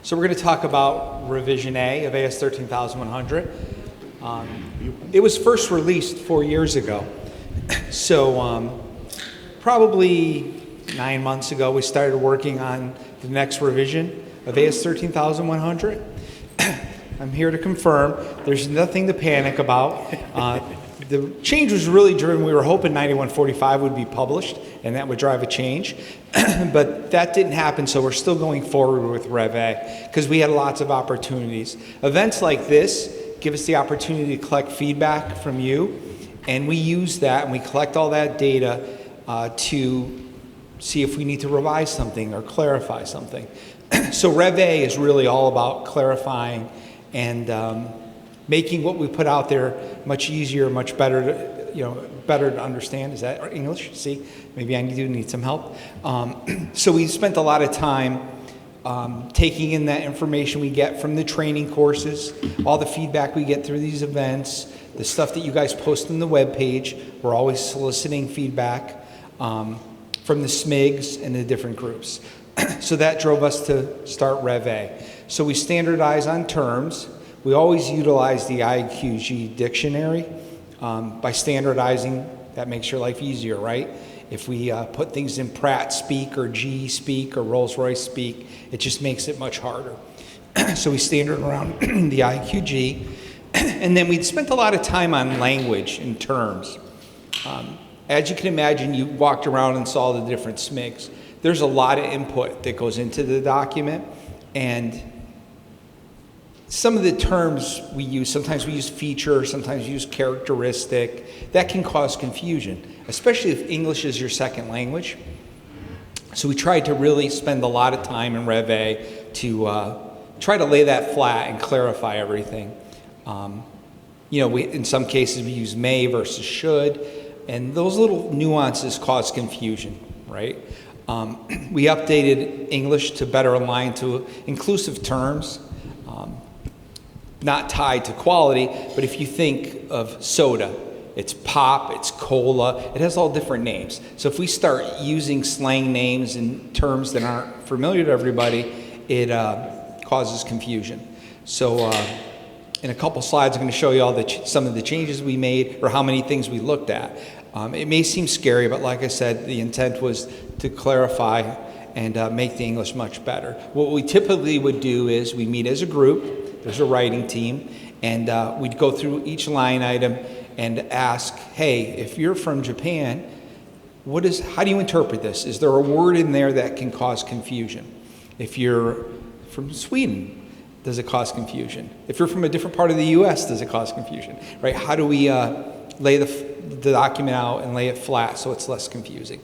So we're going to talk about revision A of AS13100. It was first released 4 years ago. So probably 9 months ago, we started working on the next revision of AS13100. I'm here to confirm there's nothing to panic about. The change was really driven, we were hoping 9145 would be published and that would drive a change, but that didn't happen, so we're still going forward with REV A because we had lots of opportunities. Events like this give us the opportunity to collect feedback from you, and we use that and we collect all that data to see if we need to revise something or clarify something. So REV A is really all about clarifying and making what we put out there much easier, much better to, better to understand. Is that English? See, maybe I do need some help. So we spent a lot of time taking in that information we get from the training courses, all the feedback we get through these events, the stuff that you guys post on the web page. We're always soliciting feedback from the SMIGs and the different groups. So that drove us to start REV A. So we standardize on terms. We always utilize the IQG dictionary. By standardizing, that makes your life easier, right? If we put things in Pratt speak or GE speak or Rolls-Royce speak, it just makes it much harder. So we standard around the IQG. And then we spent a lot of time on language and terms. As you can imagine, you walked around and saw the different SMIGs. There's a lot of input that goes into the document, and some of the terms we use, sometimes we use feature, sometimes we use characteristic. That can cause confusion, especially if English is your second language. So we tried to really spend a lot of time in REV A to try to lay that flat and clarify everything. In some cases we use may versus should, and those little nuances cause confusion, right? We updated English to better align to inclusive terms. Not tied to quality, but if you think of soda, it's pop, it's cola, it has all different names. So if we start using slang names and terms that aren't familiar to everybody, it causes confusion. So in a couple slides, I'm going to show you all some of the changes we made or how many things we looked at. It may seem scary, but like I said, the intent was to clarify and make the English much better. What we typically would do is we meet as a group. There's a writing team, and we'd go through each line item and ask, hey, if you're from Japan, how do you interpret this? Is there a word in there that can cause confusion? If you're from Sweden, does it cause confusion? If you're from a different part of the US, does it cause confusion? Right? How do we lay the document out and lay it flat so it's less confusing?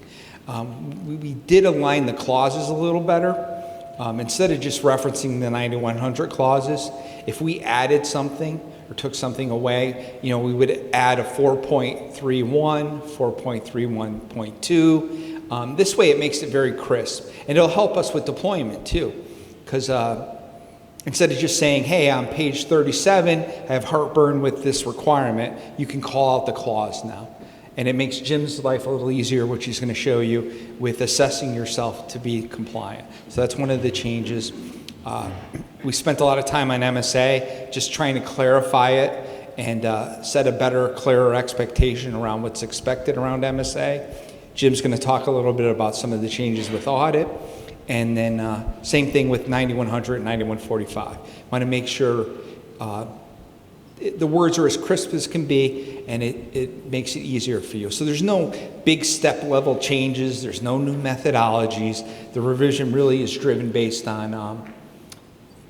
We did align the clauses a little better. Instead of just referencing the 9100 clauses, if we added something or took something away, we would add a 4.31, 4.31.2. This way it makes it very crisp. And it'll help us with deployment too. Because instead of just saying, hey, on page 37, I have heartburn with this requirement, you can call out the clause now. And it makes Jim's life a little easier, which he's going to show you, with assessing yourself to be compliant. So that's one of the changes. We spent a lot of time on MSA, just trying to clarify it and set a better, clearer expectation around what's expected around MSA. Jim's going to talk a little bit about some of the changes with audit. And then same thing with 9100 and 9145. Want to make sure the words are as crisp as can be, and it makes it easier for you. So there's no big step level changes. There's no new methodologies. The revision really is driven based on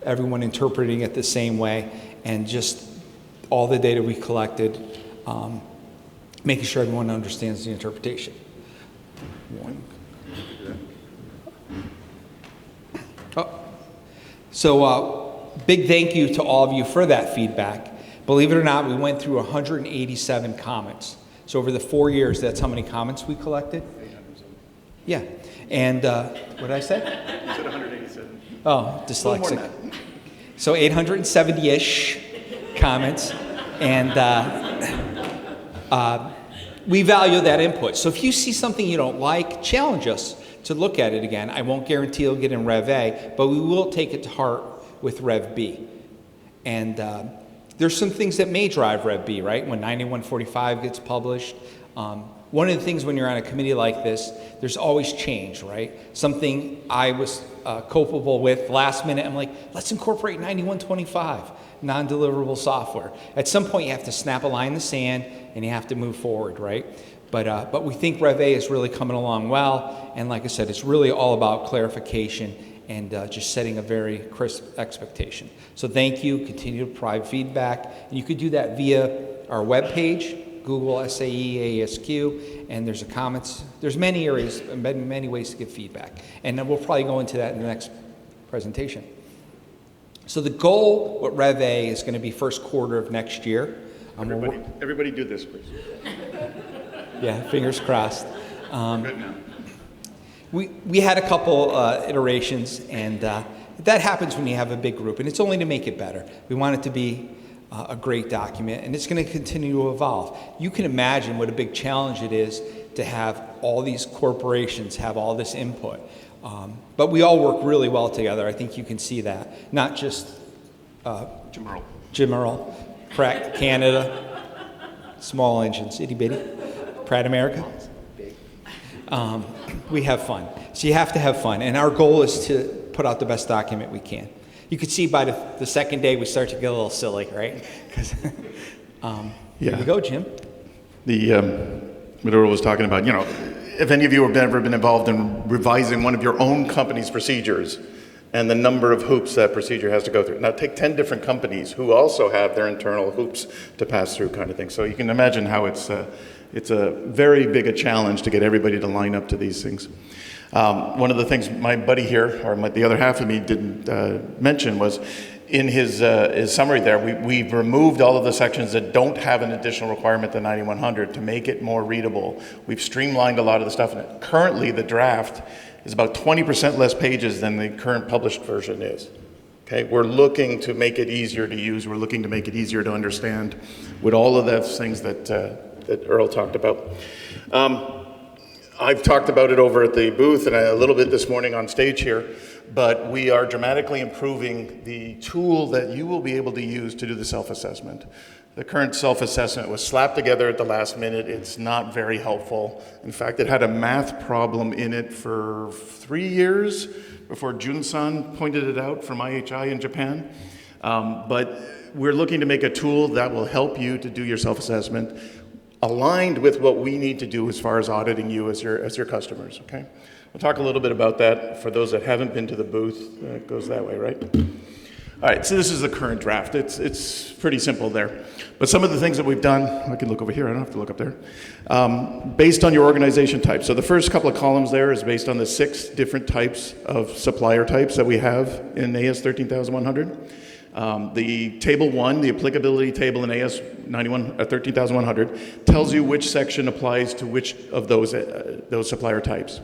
everyone interpreting it the same way, and just all the data we collected, making sure everyone understands the interpretation. So big thank you to all of you for that feedback. Believe it or not, we went through 187 comments. So over the 4 years, that's how many comments we collected? 807. Yeah. And what did I say? You said 187. Oh, dyslexic. So 870-ish comments. And we value that input. So if you see something you don't like, challenge us to look at it again. I won't guarantee it'll get in Rev A, but we will take it to heart with Rev B. And there's some things that may drive Rev B, right? When 9145 gets published. One of the things when you're on a committee like this, there's always change, right? Something I was culpable with last minute, I'm like, let's incorporate 9125, non-deliverable software. At some point, you have to snap a line in the sand and you have to move forward, right? But we think Rev A is really coming along well, and like I said, it's really all about clarification and just setting a very crisp expectation. So thank you, continue to provide feedback, and you could do that via our webpage, Google SAE AESQ, and there's a comments. There's many areas, many ways to give feedback, and then we'll probably go into that in the next presentation. So the goal with Rev A is going to be first quarter of next year. Everybody do this, please. Yeah, fingers crossed. Good now. We had a couple iterations, and that happens when you have a big group, and it's only to make it better. We want it to be a great document, and it's going to continue to evolve. You can imagine what a big challenge it is to have all these corporations have all this input. But we all work really well together. I think you can see that. Not just Jim Earl, Pratt Canada, small engines, itty bitty, Pratt America. We have fun. So you have to have fun. And our goal is to put out the best document we can. You could see by the second day we start to get a little silly, right? Here we go, Jim. What Earl was talking about, if any of you have ever been involved in revising one of your own company's procedures and the number of hoops that procedure has to go through. Now take 10 different companies who also have their internal hoops to pass through kind of thing. So you can imagine how it's a very big a challenge to get everybody to line up to these things. One of the things my buddy here, or the other half of me didn't mention was in his summary there, we've removed all of the sections that don't have an additional requirement than 9100 to make it more readable. We've streamlined a lot of the stuff in it. Currently, the draft is about 20% less pages than the current published version is. Okay, we're looking to make it easier to use. We're looking to make it easier to understand with all of those things that Earl talked about. I've talked about it over at the booth and a little bit this morning on stage here, but we are dramatically improving the tool that you will be able to use to do the self-assessment. The current self-assessment was slapped together at the last minute. It's not very helpful. In fact, it had a math problem in it for 3 years before Jun-san pointed it out from IHI in Japan. But we're looking to make a tool that will help you to do your self-assessment aligned with what we need to do as far as auditing you as your customers, okay? We'll talk a little bit about that for those that haven't been to the booth. It goes that way, right? All right, so this is the current draft. It's pretty simple there. But some of the things that we've done, I can look over here, I don't have to look up there, based on your organization type. So the first couple of columns there is based on the 6 different types of supplier types that we have in AS 13100. The table 1, the applicability table in AS 13100, tells you which section applies to which of those supplier types.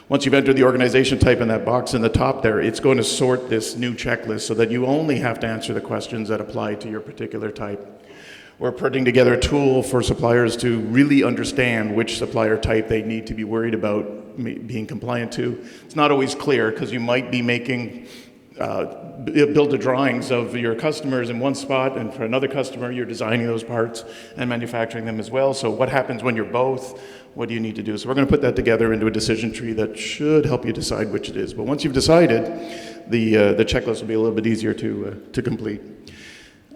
Once you've entered the organization type in that box in the top there, it's going to sort this new checklist so that you only have to answer the questions that apply to your particular type. We're putting together a tool for suppliers to really understand which supplier type they need to be worried about being compliant to. It's not always clear because you might be making build the drawings of your customers in one spot, and for another customer you're designing those parts and manufacturing them as well. So what happens when you're both? What do you need to do? So we're going to put that together into a decision tree that should help you decide which it is. But once you've decided, the checklist will be a little bit easier to complete.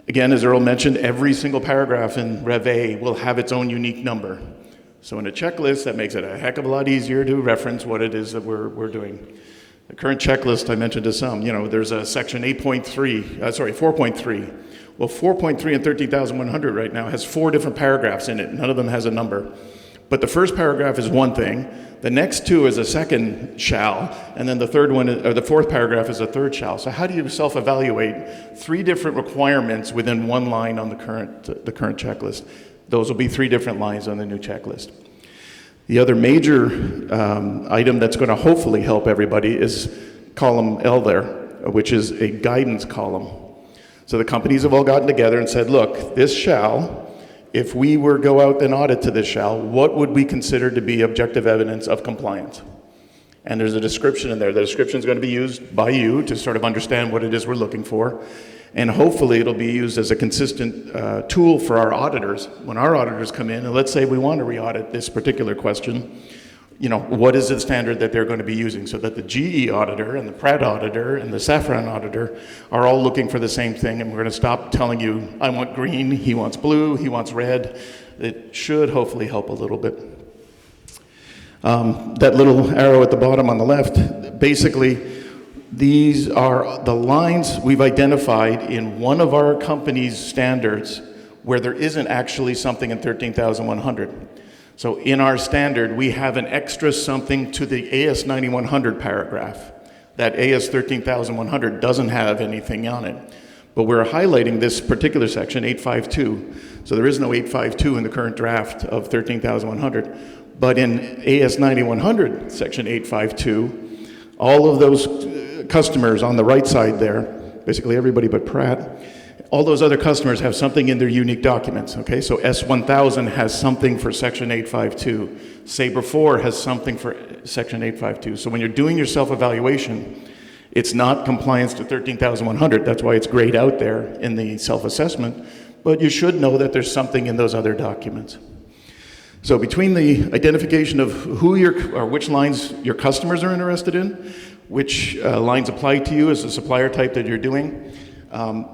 Again, as Earl mentioned, every single paragraph in Rev A will have its own unique number. So in a checklist, that makes it a heck of a lot easier to reference what it is that we're doing. The current checklist I mentioned to some, there's a section 4.3. Well, 4.3 and 13,100 right now has 4 different paragraphs in it. None of them has a number. But the first paragraph is one thing, the next 2 is a second shall, and then the third one, or the 4th paragraph is a third shall. So how do you self-evaluate 3 different requirements within one line on the current checklist? Those will be 3 different lines on the new checklist. The other major item that's going to hopefully help everybody is column L there, which is a guidance column. So the companies have all gotten together and said, look, this shall, if we were go out and audit to this shall, what would we consider to be objective evidence of compliance? And there's a description in there. The description is going to be used by you to sort of understand what it is we're looking for. And hopefully it'll be used as a consistent tool for our auditors. When our auditors come in, and let's say we want to re-audit this particular question, you know, what is the standard that they're going to be using, so that the GE auditor and the Pratt auditor and the Safran auditor are all looking for the same thing, and we're going to stop telling you, I want green, he wants blue, he wants red. It should hopefully help a little bit. That little arrow at the bottom on the left, basically, these are the lines we've identified in one of our company's standards where there isn't actually something in 13,100. So in our standard, we have an extra something to the AS9100 paragraph. That AS 13,100 doesn't have anything on it. But we're highlighting this particular section, 852. So there is no 852 in the current draft of 13,100. But in AS9100, section 852, all of those customers on the right side there, basically everybody but Pratt, all those other customers have something in their unique documents, okay? So S1000 has something for section 852. Sabre 4 has something for section 852. So when you're doing your self-evaluation, it's not compliance to 13,100. That's why it's grayed out there in the self-assessment. But you should know that there's something in those other documents. So between the identification of who or which lines your customers are interested in, which lines apply to you as a supplier type that you're doing,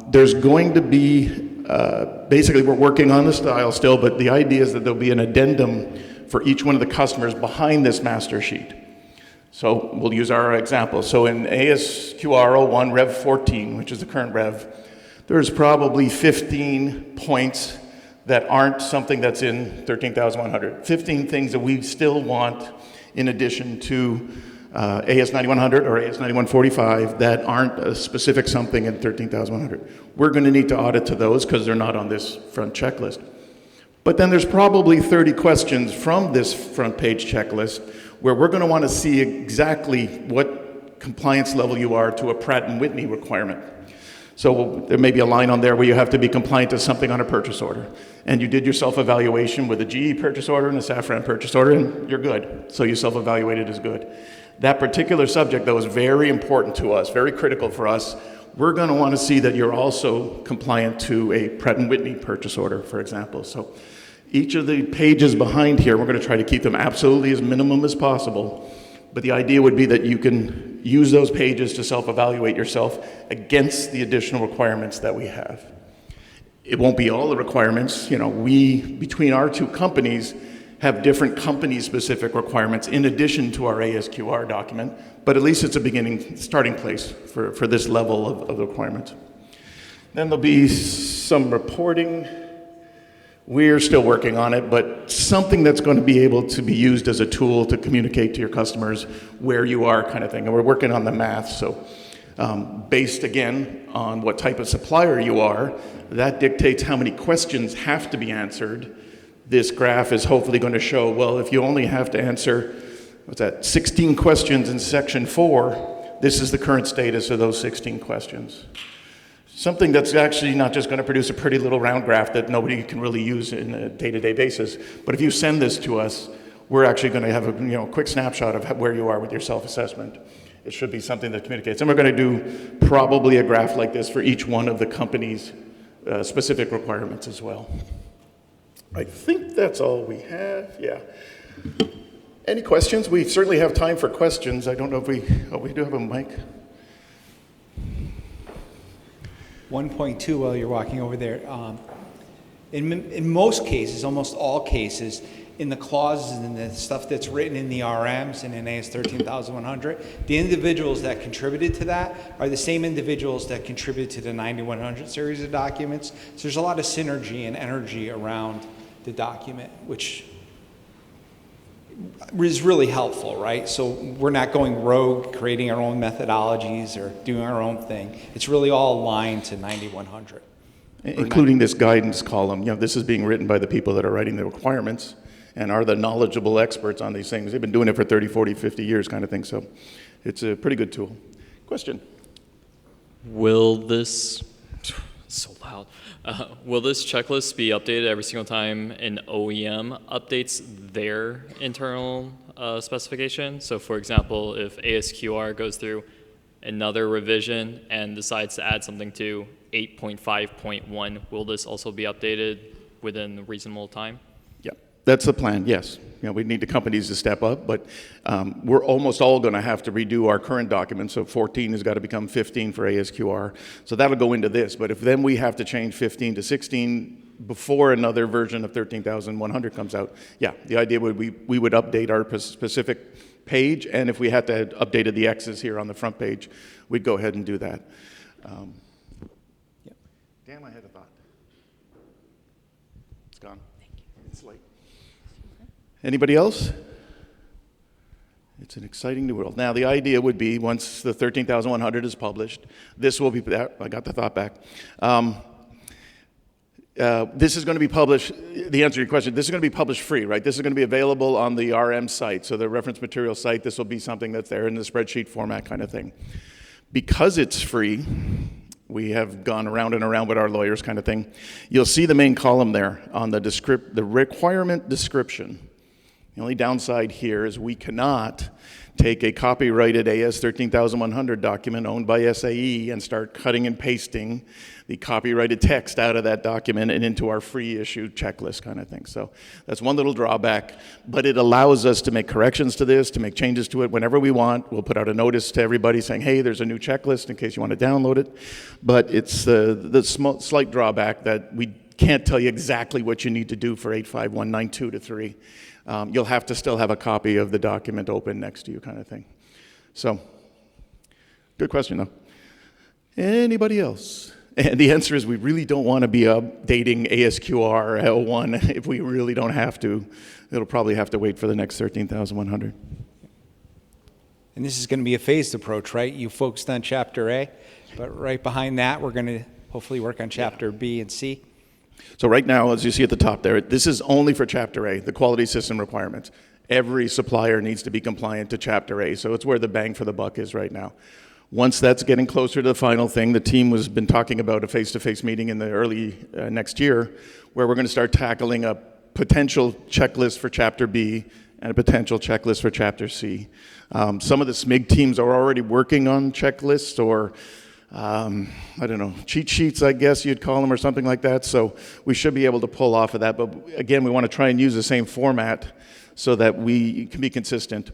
there's going to be, basically we're working on the style still, but the idea is that there'll be an addendum for each one of the customers behind this master sheet. So we'll use our example. So in ASQR 01 Rev 14, which is the current Rev, there's probably 15 points that aren't something that's in 13,100. 15 things that we still want in addition to AS9100 or AS9145 that aren't a specific something in 13,100. We're going to need to audit to those because they're not on this front checklist. But then there's probably 30 questions from this front page checklist where we're going to want to see exactly what compliance level you are to a Pratt & Whitney requirement. So there may be a line on there where you have to be compliant to something on a purchase order. And you did your self-evaluation with a GE purchase order and a Safran purchase order, and you're good. So you self-evaluated as good. That particular subject, though, is very important to us, very critical for us. We're going to want to see that you're also compliant to a Pratt & Whitney purchase order, for example. So each of the pages behind here, we're going to try to keep them absolutely as minimum as possible. But the idea would be that you can use those pages to self-evaluate yourself against the additional requirements that we have. It won't be all the requirements. You know, we, between our two companies, have different company-specific requirements in addition to our ASQR document, but at least it's a beginning, starting place for this level of requirements. Then there'll be some reporting. We're still working on it, but something that's going to be able to be used as a tool to communicate to your customers where you are, kind of thing. And we're working on the math, so based again on what type of supplier you are, that dictates how many questions have to be answered. This graph is hopefully going to show, well, if you only have to answer, 16 questions in section 4, this is the current status of those 16 questions. Something that's actually not just going to produce a pretty little round graph that nobody can really use in a day-to-day basis, but if you send this to us, we're actually going to have a quick snapshot of where you are with your self-assessment. It should be something that communicates. And we're going to do probably a graph like this for each one of the company's specific requirements as well. I think that's all we have. Yeah. Any questions? We certainly have time for questions. I don't know if we do have a mic. 1.2 while you're walking over there. In most cases, almost all cases, in the clauses and the stuff that's written in the RMs and in AS 13,100, the individuals that contributed to that are the same individuals that contributed to the 9100 series of documents. So there's a lot of synergy and energy around the document, which is really helpful, right? So we're not going rogue, creating our own methodologies or doing our own thing. It's really all aligned to 9100. Including this guidance column. This is being written by the people that are writing the requirements and are the knowledgeable experts on these things. They've been doing it for 30, 40, 50 years kind of thing, so it's a pretty good tool. Question? Will this So loud. Will this checklist be updated every single time an OEM updates their internal specification? So for example, if ASQR goes through another revision and decides to add something to 8.5.1, will this also be updated within a reasonable time? Yeah, that's the plan, yes. You know, we need the companies to step up, but we're almost all going to have to redo our current documents. So 14 has got to become 15 for ASQR. So that'll go into this. But if then we have to change 15 to 16 before another version of 13,100 comes out, yeah, the idea would be we would update our specific page, and if we had to have updated the X's here on the front page, we'd go ahead and do that. Yeah. Damn, I had a thought. It's gone. It's late. Anybody else? It's an exciting new world. Now, the idea would be once the 13,100 is published, this will be, I got the thought back. This is going to be published, the answer to your question, this is going to be published free, right? This is going to be available on the RM site, so the reference material site. This will be something that's there in the spreadsheet format kind of thing. Because it's free, we have gone around and around with our lawyers kind of thing. You'll see the main column there on the requirement description. The only downside here is we cannot take a copyrighted AS 13100 document owned by SAE and start cutting and pasting the copyrighted text out of that document and into our free issue checklist kind of thing. So that's one little drawback, but it allows us to make corrections to this, to make changes to it whenever we want. We'll put out a notice to everybody saying, hey, there's a new checklist in case you want to download it. But it's the slight drawback that we can't tell you exactly what you need to do for 85192 to 3. You'll have to still have a copy of the document open next to you kind of thing. So, good question though. Anybody else? And the answer is we really don't want to be updating ASQR L1 if we really don't have to. It'll probably have to wait for the next 13,100. And this is going to be a phased approach, right? You focused on Chapter A, but right behind that, we're going to hopefully work on Chapter B and C. So right now, as you see at the top there, this is only for Chapter A, the quality system requirements. Every supplier needs to be compliant to Chapter A, so it's where the bang for the buck is right now. Once that's getting closer to the final thing, the team has been talking about a face-to-face meeting in the early next year where we're going to start tackling a potential checklist for Chapter B and a potential checklist for Chapter C. Some of the SMIG teams are already working on checklists or I don't know, cheat sheets, I guess you'd call them, or something like that. So we should be able to pull off of that. But again, we want to try and use the same format so that we can be consistent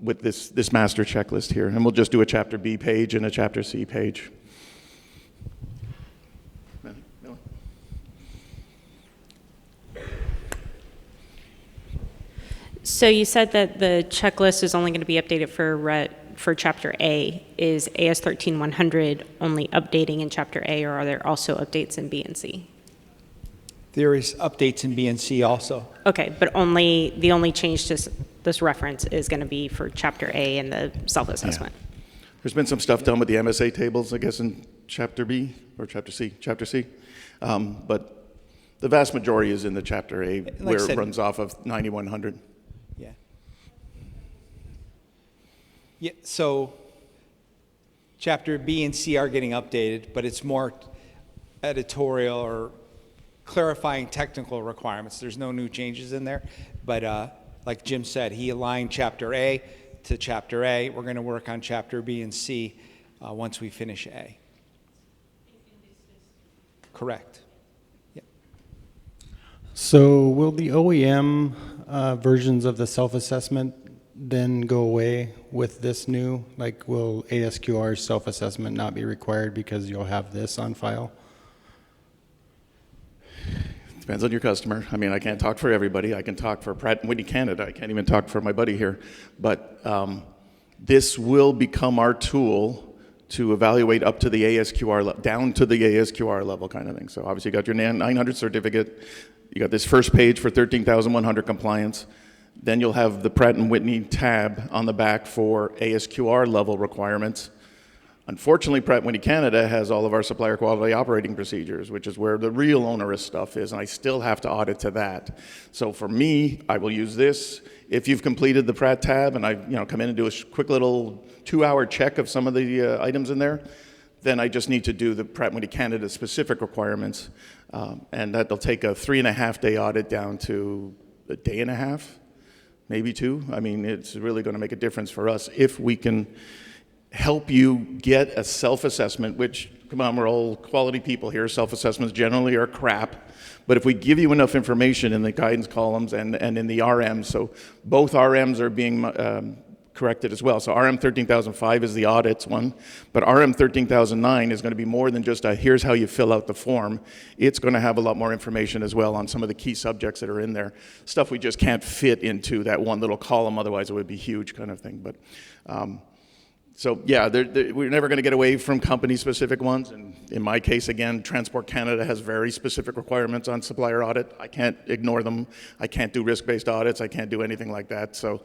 with this master checklist here. And we'll just do a Chapter B page and a Chapter C page. So you said that the checklist is only going to be updated for Chapter A. Is AS 13100 only updating in Chapter A, or are there also updates in B and C? There is updates in B and C also. Okay, but the only change to this reference is going to be for Chapter A and the self-assessment. Yeah. There's been some stuff done with the MSA tables, I guess, in Chapter B or Chapter C. But the vast majority is in the Chapter A, where it runs off of 9100. Yeah. Yeah, so Chapter B and C are getting updated, but it's more editorial or clarifying technical requirements. There's no new changes in there, but like Jim said, he aligned Chapter A to Chapter A. We're going to work on Chapter B and C once we finish A. Correct. Yep. So will the OEM versions of the self-assessment then go away with this new? Like, will ASQR's self-assessment not be required because you'll have this on file? Depends on your customer. I mean, I can't talk for everybody. I can talk for Pratt and Whitney Canada. I can't even talk for my buddy here. But this will become our tool to evaluate up to the ASQR, down to the ASQR level kind of thing. So obviously you got your 900 certificate. You got this first page for 13,100 compliance. Then you'll have the Pratt and Whitney tab on the back for ASQR level requirements. Unfortunately, Pratt & Whitney Canada has all of our supplier quality operating procedures, which is where the real onerous stuff is, and I still have to audit to that. So for me, I will use this. If you've completed the Pratt tab and I come in and do a quick little 2-hour check of some of the items in there, then I just need to do the Pratt & Whitney Canada specific requirements, and that'll take a 3.5-day audit down to a day and a half, maybe 2. I mean, it's really going to make a difference for us if we can help you get a self-assessment, which, come on, we're all quality people here. Self-assessments generally are crap. But if we give you enough information in the guidance columns and in the RMs, so both RMs are being corrected as well. So RM 13005 is the audits one, but RM 13009 is going to be more than just a here's how you fill out the form. It's going to have a lot more information as well on some of the key subjects that are in there. Stuff we just can't fit into that one little column, otherwise it would be huge kind of thing. But so yeah, we're never going to get away from company-specific ones. And in my case, again, Transport Canada has very specific requirements on supplier audit. I can't ignore them. I can't do risk-based audits. I can't do anything like that. So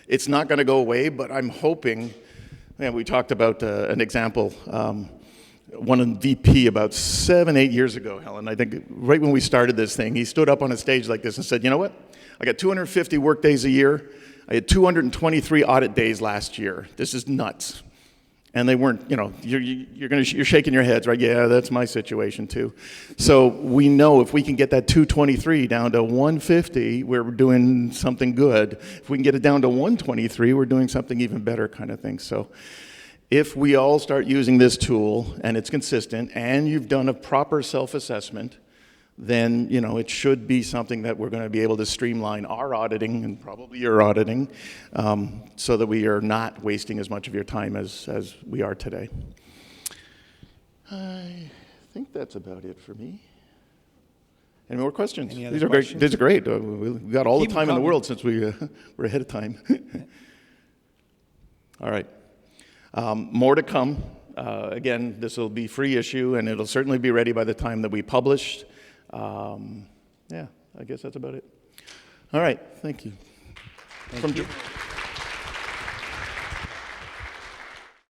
it's not going to go away, but I'm hoping, and we talked about an example, one in VP about 7-8 years ago, Helen, I think right when we started this thing, he stood up on a stage like this and said, you know what, I got 250 work days a year. I had 223 audit days last year. This is nuts. And they weren't, you know, you're shaking your heads, right? Yeah, that's my situation too. So we know if we can get that 223 down to 150, we're doing something good. If we can get it down to 123, we're doing something even better kind of thing. So if we all start using this tool and it's consistent and you've done a proper self-assessment, then, you know, it should be something that we're going to be able to streamline our auditing and probably your auditing so that we are not wasting as much of your time as we are today. I think that's about it for me. Any more questions? Any other These are questions? great. These are great. We got all Keep the them time in the coming. world since we were ahead of time. All right. More to come. Again, this will be free issue, and it'll certainly be ready by the time that we publish. Yeah, I guess that's about it. All right, thank you. Thank you.